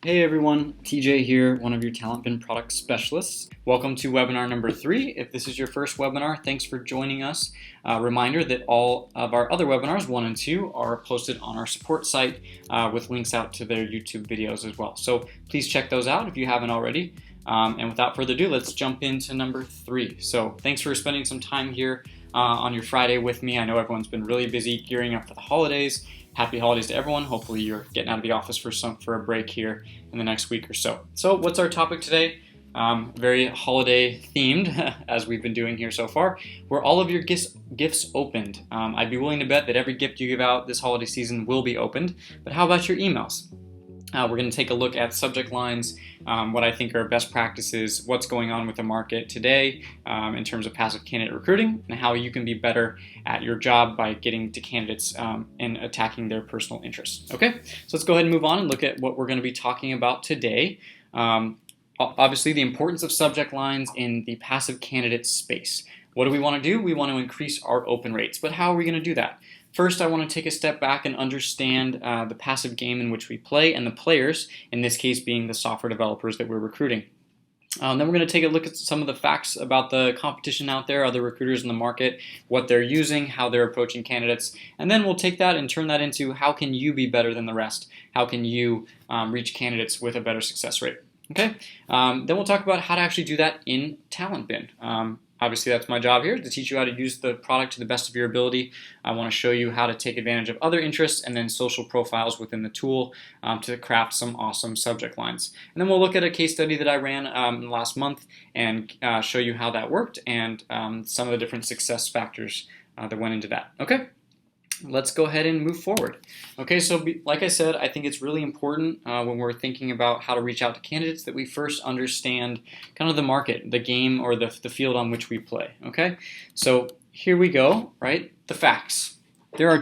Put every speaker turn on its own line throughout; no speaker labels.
Hey everyone, TJ here, one of your TalentBin product specialists. Welcome to webinar number 3. If this is your first webinar, thanks for joining us. Reminder that all of our other webinars, 1 and 2, are posted on our support site with links out to their YouTube videos as well. So please check those out if you haven't already. And without further ado, let's jump into number 3. So thanks for spending some time here on your Friday with me. I know everyone's been really busy gearing up for the holidays. Happy holidays to everyone. Hopefully you're getting out of the office for a break here in the next week or so. So what's our topic today? Very holiday themed, as we've been doing here so far. Were all of your gifts opened? I'd be willing to bet that every gift you give out this holiday season will be opened, but how about your emails? We're going to take a look at subject lines, what I think are best practices, what's going on with the market today in terms of passive candidate recruiting, and how you can be better at your job by getting to candidates and attacking their personal interests. Okay, so let's go ahead and move on and look at what we're going to be talking about today. Obviously, the importance of subject lines in the passive candidate space. What do we want to do? We want to increase our open rates, but how are we going to do that? First, I want to take a step back and understand the passive game in which we play and the players, in this case being the software developers that we're recruiting. Then we're going to take a look at some of the facts about the competition out there, other recruiters in the market, what they're using, how they're approaching candidates, and then we'll take that and turn that into how can you be better than the rest? How can you reach candidates with a better success rate? Okay. Then we'll talk about how to actually do that in TalentBin. Obviously, that's my job here, to teach you how to use the product to the best of your ability. I want to show you how to take advantage of other interests and then social profiles within the tool to craft some awesome subject lines. And then we'll look at a case study that I ran last month and show you how that worked and some of the different success factors that went into that. Okay? Let's go ahead and move forward. Okay, so like I said, I think it's really important when we're thinking about how to reach out to candidates that we first understand kind of the market, the game, or the field on which we play. Okay, so here we go, right? The facts. There are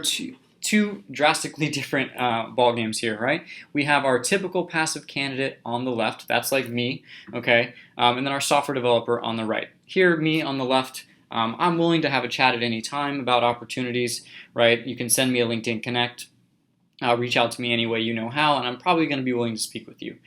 two drastically different ball games here, right? We have our typical passive candidate on the left. That's like me, okay? And then our software developer on the right. Here, me on the left. I'm willing to have a chat at any time about opportunities, right? You can send me a LinkedIn Connect, reach out to me any way you know how, and I'm probably going to be willing to speak with you.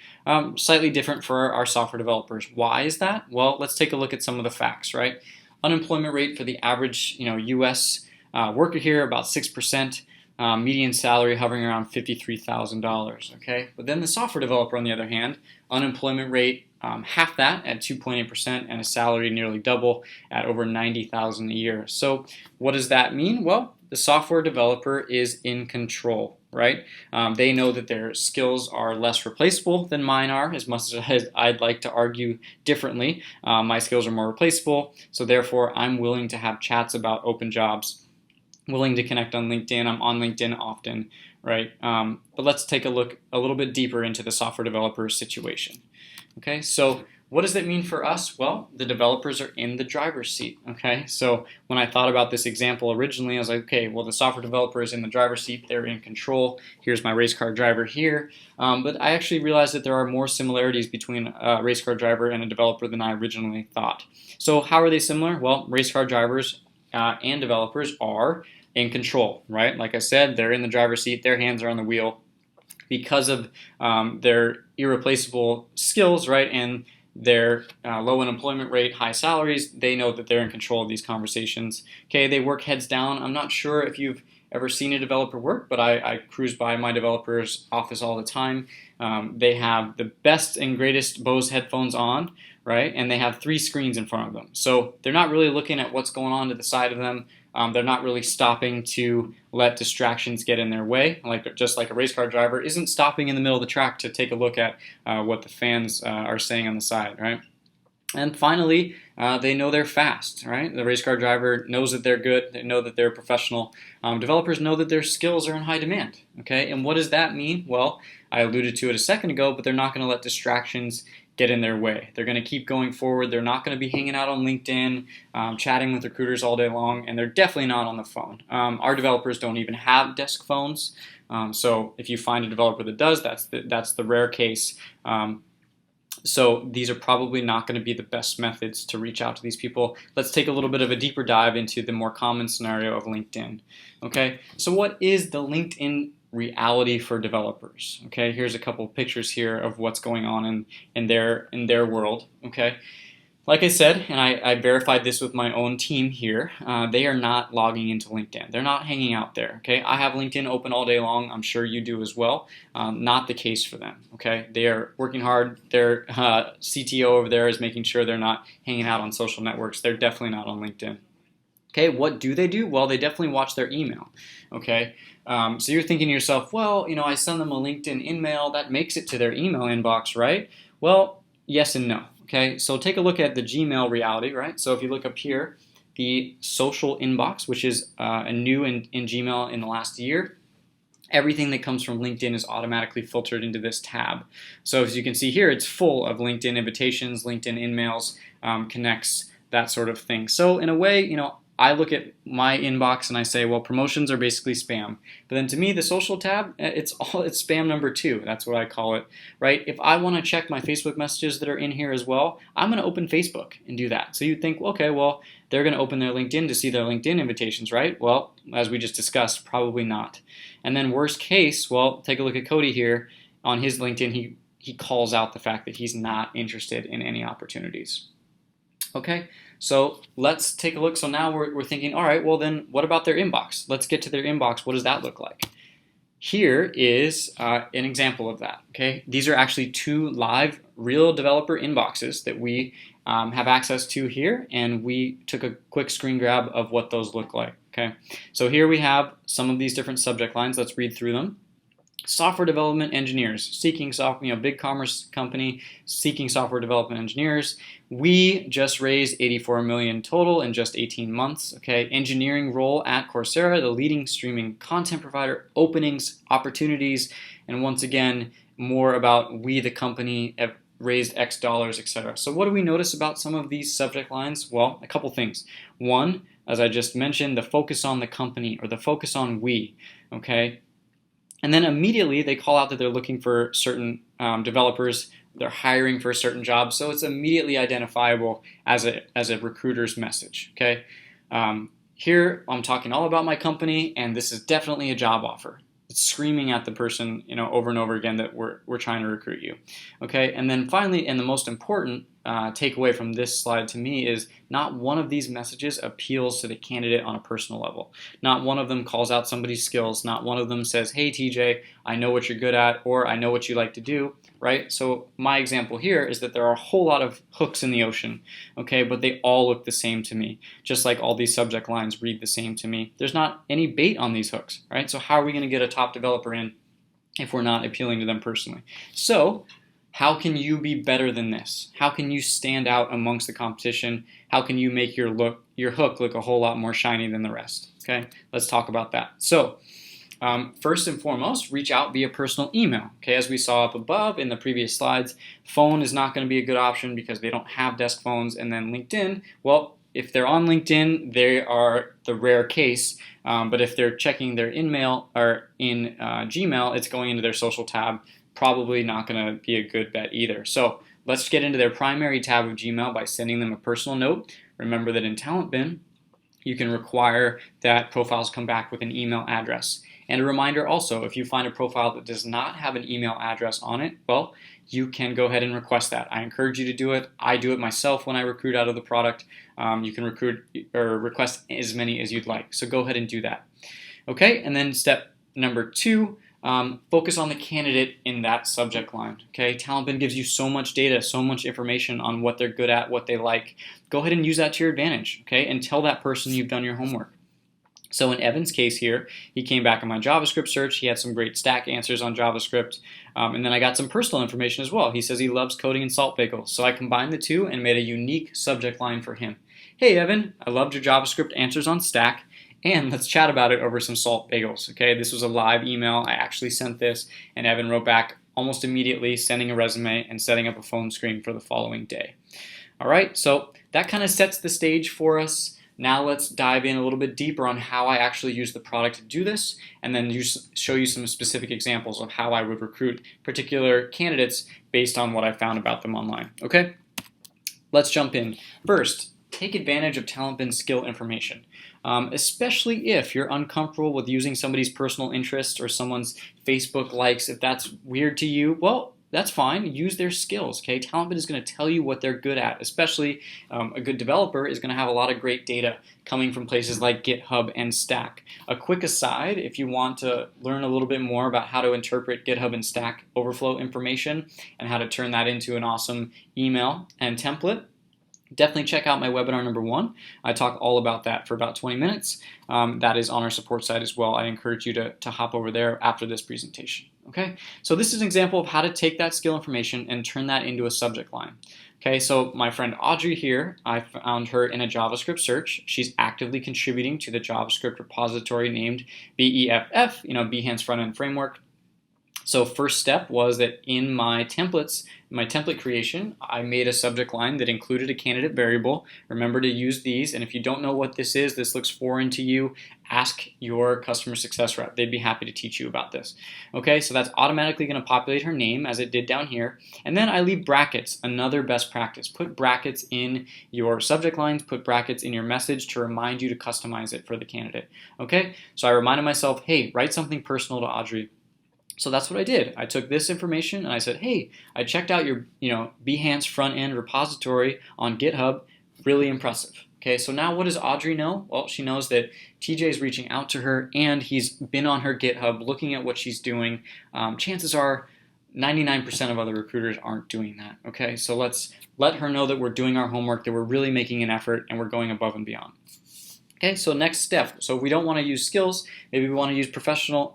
Slightly different for our software developers. Why is that? Well, let's take a look at some of the facts, right? Unemployment rate for the average, U.S. Worker here, about 6%. Median salary hovering around $53,000. Okay, but then the software developer, on the other hand, unemployment rate half that at 2.8%, and a salary nearly double at over $90,000 a year. So what does that mean? Well, the software developer is in control, right? They know that their skills are less replaceable than mine are, as much as I'd like to argue differently. My skills are more replaceable, so therefore I'm willing to have chats about open jobs, willing to connect on LinkedIn. I'm on LinkedIn often, right? But let's take a look a little bit deeper into the software developer situation. Okay, so what does that mean for us? Well, the developers are in the driver's seat, okay? So when I thought about this example originally, I was like, okay, well, the software developer is in the driver's seat, they're in control. Here's my race car driver here. But I actually realized that there are more similarities between a race car driver and a developer than I originally thought. So how are they similar? Well, race car drivers and developers are in control, right? Like I said, they're in the driver's seat, their hands are on the wheel because of their irreplaceable skills, right? And their low unemployment rate, high salaries, they know that they're in control of these conversations. Okay, they work heads down. I'm not sure if you've ever seen a developer work, but I cruise by my developer's office all the time. They have the best and greatest Bose headphones on, right? And they have 3 screens in front of them. So they're not really looking at what's going on to the side of them. They're not really stopping to let distractions get in their way, just like a race car driver isn't stopping in the middle of the track to take a look at what the fans are saying on the side, right? And finally, they know they're fast, right? The race car driver knows that they're good. They know that they're professional. Developers know that their skills are in high demand, okay? And what does that mean? Well, I alluded to it a second ago, but they're not going to let distractions get in their way. They're going to keep going forward. They're not going to be hanging out on LinkedIn, chatting with recruiters all day long, and they're definitely not on the phone. Our developers don't even have desk phones, so if you find a developer that does, that's the rare case. So these are probably not going to be the best methods to reach out to these people. Let's take a little bit of a deeper dive into the more common scenario of LinkedIn. Okay, so what is the LinkedIn reality for developers. Okay, here's a couple pictures here of what's going on in their world. Okay, like I said, and I verified this with my own team here, they are not logging into LinkedIn. They're not hanging out there, okay? I have LinkedIn open all day long. I'm sure you do as well. Not the case for them, okay? They are working hard. Their CTO over there is making sure they're not hanging out on social networks. They're definitely not on LinkedIn. Okay, what do they do? Well, they definitely watch their email, okay? So you're thinking to yourself, well, I send them a LinkedIn email. That makes it to their email inbox, right? Well, yes and no. Okay, so take a look at the Gmail reality, right? So if you look up here, the social inbox, which is a new in Gmail in the last year, everything that comes from LinkedIn is automatically filtered into this tab. So as you can see here, it's full of LinkedIn invitations, LinkedIn emails, connects, that sort of thing. So in a way, I look at my inbox and I say, well, promotions are basically spam. But then to me, the social tab, it's spam number 2. That's what I call it, right? If I want to check my Facebook messages that are in here as well, I'm going to open Facebook and do that. So you'd think, okay, well, they're going to open their LinkedIn to see their LinkedIn invitations, right? Well, as we just discussed, probably not. And then worst case, well, take a look at Cody here. On his LinkedIn, he calls out the fact that he's not interested in any opportunities. Okay, so let's take a look. So now we're thinking, all right, well then what about their inbox? Let's get to their inbox. What does that look like? Here is an example of that. Okay, these are actually 2 live real developer inboxes that we have access to here, and we took a quick screen grab of what those look like. Okay, so here we have some of these different subject lines. Let's read through them. Software development engineers seeking software, big commerce company seeking software development engineers. We just raised 84 million total in just 18 months. Okay, engineering role at Coursera, the leading streaming content provider, openings, opportunities, and once again, more about we, the company, have raised X dollars, etc. So what do we notice about some of these subject lines? Well, a couple things. One, as I just mentioned, the focus on the company or the focus on we. Okay. And then immediately they call out that they're looking for certain developers. They're hiring for a certain job, so it's immediately identifiable as a recruiter's message. Okay, here I'm talking all about my company, and this is definitely a job offer. It's screaming at the person, over and over again that we're trying to recruit you. Okay, and then finally, and the most important takeaway from this slide to me is not one of these messages appeals to the candidate on a personal level. Not one of them calls out somebody's skills. Not one of them says, hey TJ, I know what you're good at, or I know what you like to do, right? So my example here is that there are a whole lot of hooks in the ocean, okay, but they all look the same to me. Just like all these subject lines read the same to me. There's not any bait on these hooks, right? So how are we going to get a top developer in if we're not appealing to them personally? So how can you be better than this? How can you stand out amongst the competition? How can you make your hook look a whole lot more shiny than the rest? Okay, let's talk about that. So first and foremost, reach out via personal email. Okay, as we saw up above in the previous slides, phone is not going to be a good option because they don't have desk phones. And then LinkedIn, well, if they're on LinkedIn, they are the rare case. But if they're checking their email or in Gmail, it's going into their social tab. Probably not going to be a good bet either. So let's get into their primary tab of Gmail by sending them a personal note. Remember that in TalentBin, you can require that profiles come back with an email address. And a reminder also, if you find a profile that does not have an email address on it, well, you can go ahead and request that. I encourage you to do it. I do it myself when I recruit out of the product. You can recruit or request as many as you'd like. So go ahead and do that. Okay, and then step number 2, focus on the candidate in that subject line. Okay, TalentBin gives you so much data, so much information on what they're good at, what they like. Go ahead and use that to your advantage, okay, and tell that person you've done your homework. So in Evan's case here, he came back on my JavaScript search. He had some great stack answers on JavaScript. And then I got some personal information as well. He says he loves coding and salt bagels. So I combined the two and made a unique subject line for him. Hey, Evan, I loved your JavaScript answers on Stack. And let's chat about it over some salt bagels. Okay, this was a live email. I actually sent this, and Evan wrote back almost immediately, sending a resume and setting up a phone screen for the following day. All right, so that kind of sets the stage for us. Now let's dive in a little bit deeper on how I actually use the product to do this, and then show you some specific examples of how I would recruit particular candidates based on what I found about them online. Okay, let's jump in. First, take advantage of TalentBin's skill information. especially if you're uncomfortable with using somebody's personal interests or someone's Facebook likes. If that's weird to you, well, that's fine. Use their skills. Okay, TalentBin is going to tell you what they're good at. Especially a good developer is going to have a lot of great data coming from places like GitHub and Stack. A quick aside, if you want to learn a little bit more about how to interpret GitHub and Stack Overflow information and how to turn that into an awesome email and template, definitely check out my webinar number 1. I talk all about that for about 20 minutes. That is on our support site as well. I encourage you to hop over there after this presentation. Okay, so this is an example of how to take that skill information and turn that into a subject line. Okay, so my friend Audrey here, I found her in a JavaScript search. She's actively contributing to the JavaScript repository named BEFF, Behance Front-End Framework. So first step was that in my template creation, I made a subject line that included a candidate variable. Remember to use these, and if you don't know what this is, this looks foreign to you, ask your customer success rep. They'd be happy to teach you about this. Okay, so that's automatically going to populate her name as it did down here. And then I leave brackets, another best practice. Put brackets in your subject lines, put brackets in your message to remind you to customize it for the candidate. Okay, so I reminded myself, hey, write something personal to Audrey. So that's what I did. I took this information and I said, hey, I checked out your Behance front-end repository on GitHub. Really impressive. Okay, so now what does Audrey know? Well, she knows that TJ is reaching out to her and he's been on her GitHub looking at what she's doing. Chances are 99% of other recruiters aren't doing that. Okay, so let's let her know that we're doing our homework, that we're really making an effort and we're going above and beyond. Okay, so next step. So we don't want to use skills. Maybe we want to use personal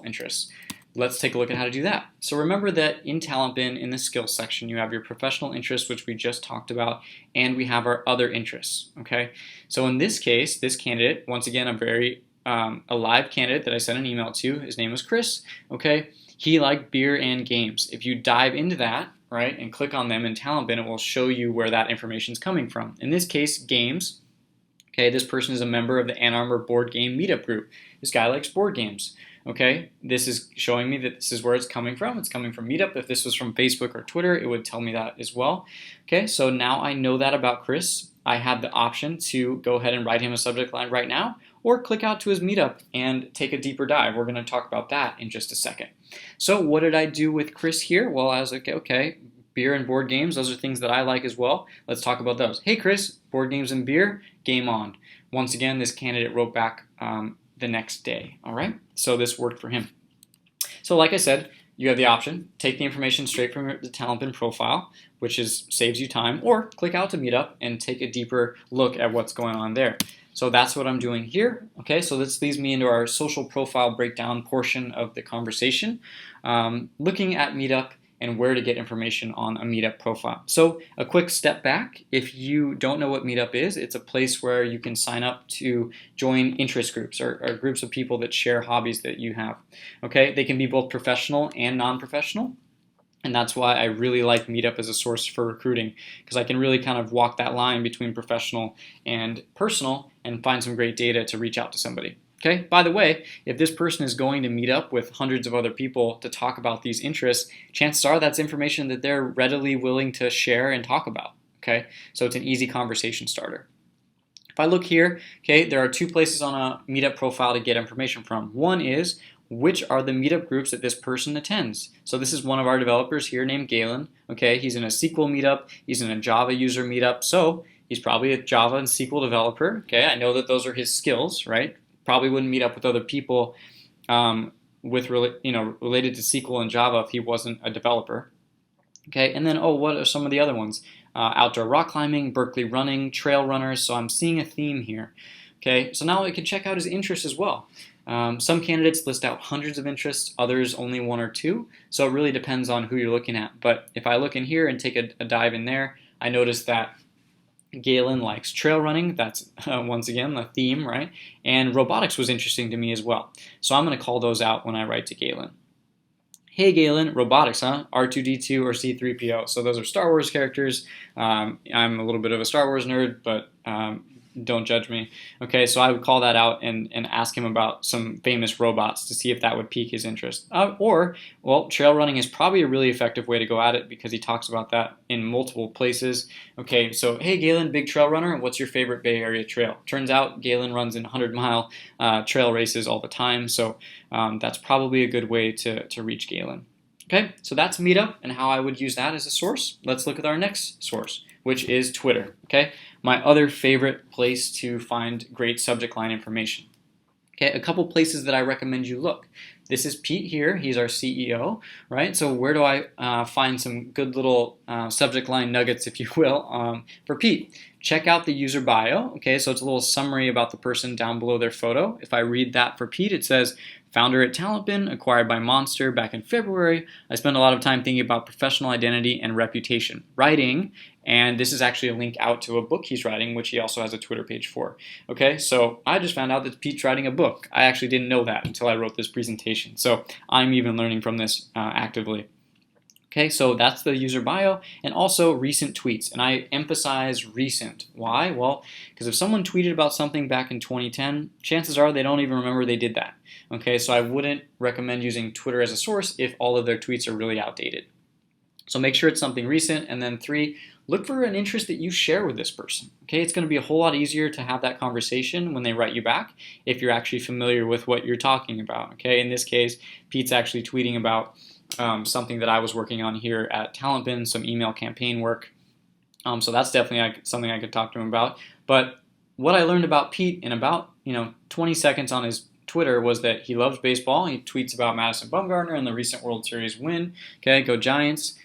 interests. Let's take a look at how to do that. So remember that in TalentBin, in the skills section, you have your professional interests, which we just talked about, and we have our other interests. Okay, so in this case, this candidate, once again, a very a live candidate that I sent an email to. His name was Chris. Okay, he liked beer and games. If you dive into that, right, and click on them in TalentBin, it will show you where that information is coming from. In this case, games. Okay, this person is a member of the Ann Arbor board game meetup group. This guy likes board games. Okay, this is showing me that this is where it's coming from. It's coming from Meetup. If this was from Facebook or Twitter, it would tell me that as well. Okay, so now I know that about Chris. I have the option to go ahead and write him a subject line right now, or click out to his Meetup and take a deeper dive. We're going to talk about that in just a second. So what did I do with Chris here? Well, I was like, okay, beer and board games, those are things that I like as well. Let's talk about those. Hey Chris, board games and beer, game on. Once again, this candidate wrote back the next day. All right, so this worked for him. So like I said, you have the option, take the information straight from the TalentBin profile, which saves you time, or click out to Meetup and take a deeper look at what's going on there. So that's what I'm doing here. Okay, so this leads me into our social profile breakdown portion of the conversation, looking at Meetup and where to get information on a Meetup profile. So a quick step back, if you don't know what Meetup is, it's a place where you can sign up to join interest groups or groups of people that share hobbies that you have. Okay, they can be both professional and non-professional. And that's why I really like Meetup as a source for recruiting, because I can really kind of walk that line between professional and personal and find some great data to reach out to somebody. Okay, by the way, if this person is going to meet up with hundreds of other people to talk about these interests, chances are that's information that they're readily willing to share and talk about. Okay, so it's an easy conversation starter. If I look here, okay, there are 2 places on a Meetup profile to get information from. One is, which are the Meetup groups that this person attends? So this is one of our developers here named Galen. Okay, he's in a SQL Meetup, he's in a Java user Meetup, so he's probably a Java and SQL developer. Okay, I know that those are his skills, right? Probably wouldn't meet up with other people related to SQL and Java if he wasn't a developer. Okay, and then what are some of the other ones? Outdoor rock climbing, Berkeley running, trail runners. So I'm seeing a theme here. Okay, so now I can check out his interests as well. Some candidates list out hundreds of interests, others only 1 or 2. So it really depends on who you're looking at. But if I look in here and take a dive in there, I notice that Galen likes trail running. That's once again the theme, right? And robotics was interesting to me as well. So I'm going to call those out when I write to Galen. Hey Galen, robotics, huh? R2-D2 or C-3PO. So those are Star Wars characters. I'm a little bit of a Star Wars nerd, but don't judge me. Okay, so I would call that out and ask him about some famous robots to see if that would pique his interest. Well, trail running is probably a really effective way to go at it because he talks about that in multiple places. Okay, so hey Galen, big trail runner, what's your favorite Bay Area trail? Turns out Galen runs in 100-mile trail races all the time, so that's probably a good way to reach Galen. Okay, so that's Meetup and how I would use that as a source. Let's look at our next source, which is Twitter. Okay, my other favorite place to find great subject line information. Okay, a couple places that I recommend you look. This is Pete here. He's our CEO, right? So where do I find some good little subject line nuggets, if you will, for Pete? Check out the user bio. Okay, so it's a little summary about the person down below their photo. If I read that for Pete, it says, founder at TalentBin, acquired by Monster back in February. I spend a lot of time thinking about professional identity and reputation. Writing, and this is actually a link out to a book he's writing, which he also has a Twitter page for. Okay, so I just found out that Pete's writing a book. I actually didn't know that until I wrote this presentation. So I'm even learning from this actively. Okay, so that's the user bio, and also recent tweets. And I emphasize recent. Why? Well, because if someone tweeted about something back in 2010, chances are they don't even remember they did that. Okay, so I wouldn't recommend using Twitter as a source if all of their tweets are really outdated. So make sure it's something recent. And then 3, look for an interest that you share with this person. Okay, it's going to be a whole lot easier to have that conversation when they write you back if you're actually familiar with what you're talking about. Okay, in this case, Pete's actually tweeting about something that I was working on here at TalentBin, some email campaign work. So that's definitely something I could talk to him about. But what I learned about Pete in about 20 seconds on his Twitter was that he loves baseball. He tweets about Madison Bumgarner and the recent World Series win. Okay, go Giants.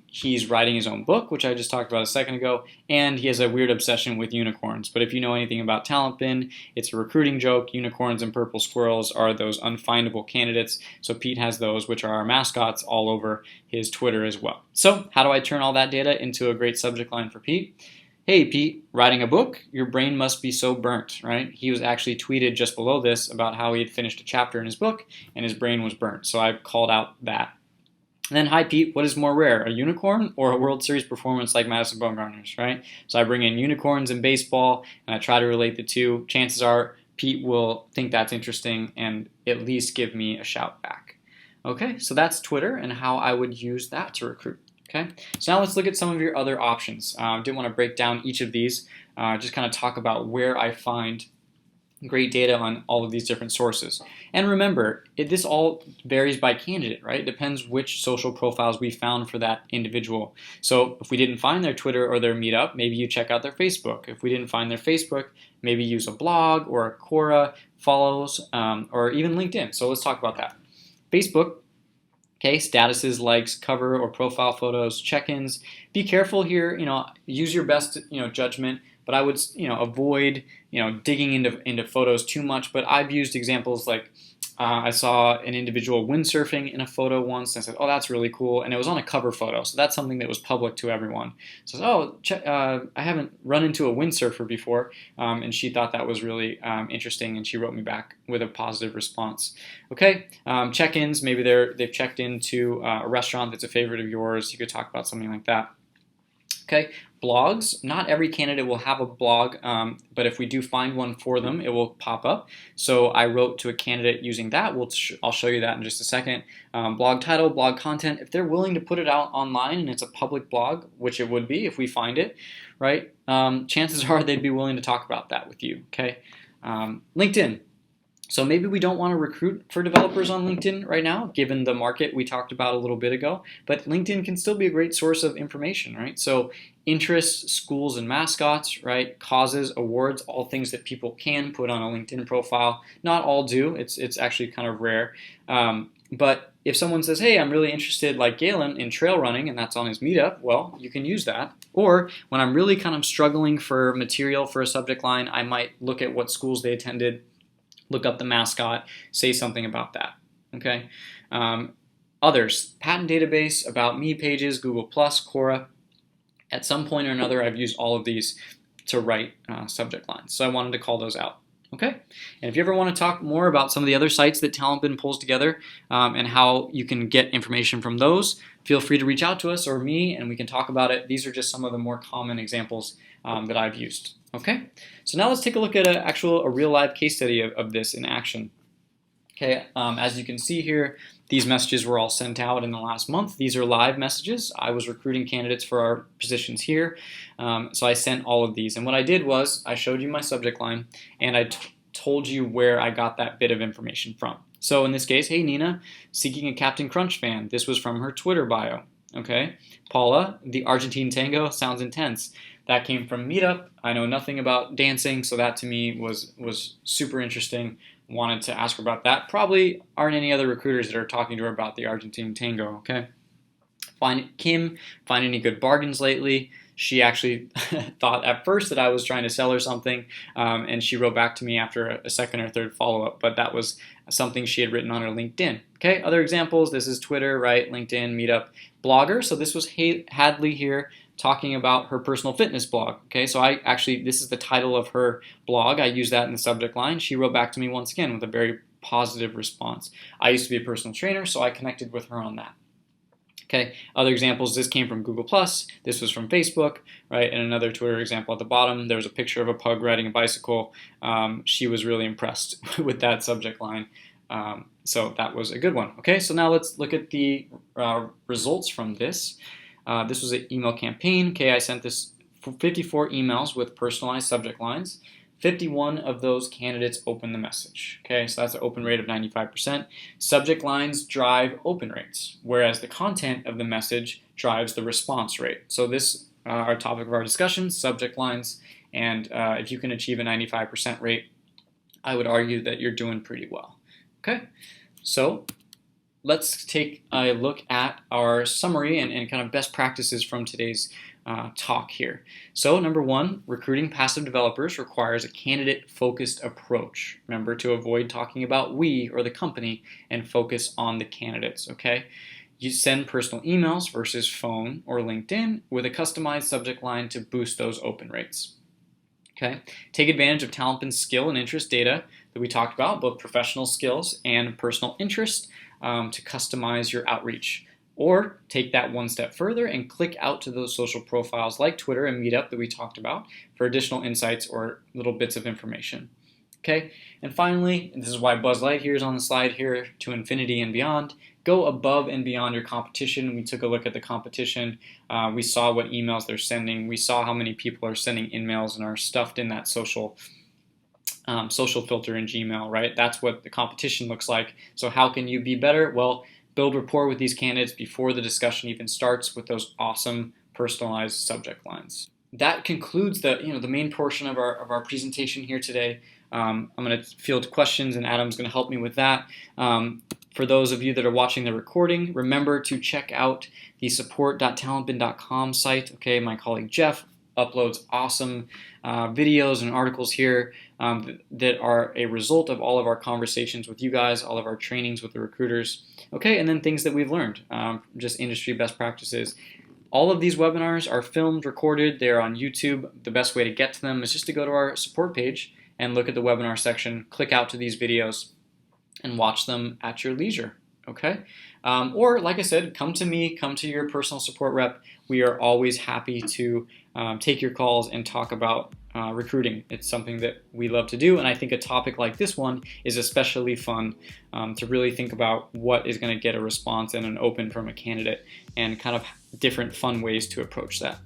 He's writing his own book, which I just talked about a second ago, and he has a weird obsession with unicorns. But if you know anything about TalentBin, it's a recruiting joke. Unicorns and purple squirrels are those unfindable candidates. So Pete has those, which are our mascots, all over his Twitter as well. So how do I turn all that data into a great subject line for Pete? Hey Pete, writing a book? Your brain must be so burnt, right? He was actually tweeted just below this about how he had finished a chapter in his book and his brain was burnt. So I called out that. And then, hi Pete, what is more rare, a unicorn or a World Series performance like Madison Bumgarner's, right? So I bring in unicorns in baseball and I try to relate the two. Chances are Pete will think that's interesting and at least give me a shout back. Okay, so that's Twitter and how I would use that to recruit. Okay, so now let's look at some of your other options. I didn't want to break down each of these, just kind of talk about where I find great data on all of these different sources. And remember, this all varies by candidate, right? It depends which social profiles we found for that individual. So if we didn't find their Twitter or their Meetup, maybe you check out their Facebook. If we didn't find their Facebook, maybe use a blog or a Quora, follows, or even LinkedIn. So let's talk about that. Facebook. Okay, statuses, likes, cover or profile photos, check-ins. Be careful here, use your best, judgment, but I would, avoid, digging into photos too much. But I've used examples like I saw an individual windsurfing in a photo once, and I said, oh, that's really cool. And it was on a cover photo, so that's something that was public to everyone. So, I haven't run into a windsurfer before, and she thought that was really interesting, and she wrote me back with a positive response. Okay, check-ins, maybe they've checked into a restaurant that's a favorite of yours. You could talk about something like that. Okay, blogs. Not every candidate will have a blog, but if we do find one for them, it will pop up. So I wrote to a candidate using that. I'll show you that in just a second. Blog title, blog content. If they're willing to put it out online and it's a public blog, which it would be if we find it, right? Chances are they'd be willing to talk about that with you. Okay, LinkedIn. So maybe we don't want to recruit for developers on LinkedIn right now, given the market we talked about a little bit ago, but LinkedIn can still be a great source of information, right? So interests, schools and mascots, right? Causes, awards, all things that people can put on a LinkedIn profile. Not all do, it's actually kind of rare. But if someone says, hey, I'm really interested, like Galen, in trail running, and that's on his Meetup, well, you can use that. Or when I'm really kind of struggling for material for a subject line, I might look at what schools they attended, look up the mascot, say something about that, okay? Others, patent database, about me pages, Google+, Quora. At some point or another, I've used all of these to write subject lines, so I wanted to call those out, okay? And if you ever want to talk more about some of the other sites that TalentBin pulls together and how you can get information from those, feel free to reach out to us or me, and we can talk about it. These are just some of the more common examples that I've used. Okay, so now let's take a look at a real live case study of this in action. Okay, as you can see here, these messages were all sent out in the last month. These are live messages. I was recruiting candidates for our positions here, so I sent all of these. And what I did was I showed you my subject line, and I told you where I got that bit of information from. So in this case, hey Nina, seeking a Captain Crunch fan. This was from her Twitter bio. Okay, Paula, the Argentine tango sounds intense. That came from Meetup. I know nothing about dancing, so that to me was super interesting. Wanted to ask her about that. Probably aren't any other recruiters that are talking to her about the Argentine tango, okay? Kim, find any good bargains lately? She actually thought at first that I was trying to sell her something, and she wrote back to me after a second or third follow-up, but that was something she had written on her LinkedIn. Okay, other examples, this is Twitter, right? LinkedIn, Meetup, Blogger. So this was Hadley here talking about her personal fitness blog. Okay, so this is the title of her blog. I use that in the subject line. She wrote back to me once again with a very positive response. I used to be a personal trainer, so I connected with her on that. Okay, other examples, this came from Google+, this was from Facebook, right? And another Twitter example at the bottom, there's a picture of a pug riding a bicycle. She was really impressed with that subject line. So that was a good one. Okay, so now let's look at the results from this. This was an email campaign. Okay, I sent this 54 emails with personalized subject lines. 51 of those candidates opened the message. Okay, so that's an open rate of 95%. Subject lines drive open rates, whereas the content of the message drives the response rate. So this, our topic of our discussion, subject lines, and if you can achieve a 95% rate, I would argue that you're doing pretty well. Okay, so let's take a look at our summary and kind of best practices from today's talk here. So number one, recruiting passive developers requires a candidate-focused approach. Remember to avoid talking about we or the company and focus on the candidates, okay? You send personal emails versus phone or LinkedIn with a customized subject line to boost those open rates. Okay, take advantage of TalentBin's skill and interest data that we talked about, both professional skills and personal interest, to customize your outreach. Or take that one step further and click out to those social profiles like Twitter and Meetup that we talked about for additional insights or little bits of information. Okay, and finally, and this is why Buzz Lightyear is on the slide here, to infinity and beyond, go above and beyond your competition. We took a look at the competition. We saw what emails they're sending. We saw how many people are sending emails and are stuffed in that social filter in Gmail, right? That's what the competition looks like. So how can you be better? Well, build rapport with these candidates before the discussion even starts with those awesome personalized subject lines. That concludes the main portion of our presentation here today. I'm going to field questions, and Adam's going to help me with that. For those of you that are watching the recording, remember to check out the support.talentbin.com site. Okay, my colleague Jeff uploads awesome videos and articles here that are a result of all of our conversations with you guys, all of our trainings with the recruiters. Okay, and then things that we've learned, just industry best practices. All of these webinars are filmed, recorded. They're on YouTube. The best way to get to them is just to go to our support page and look at the webinar section, click out to these videos, and watch them at your leisure, okay? Or, like I said, come to me, come to your personal support rep. We are always happy to take your calls and talk about recruiting. It's something that we love to do, and I think a topic like this one is especially fun to really think about what is going to get a response and an open from a candidate and kind of different fun ways to approach that.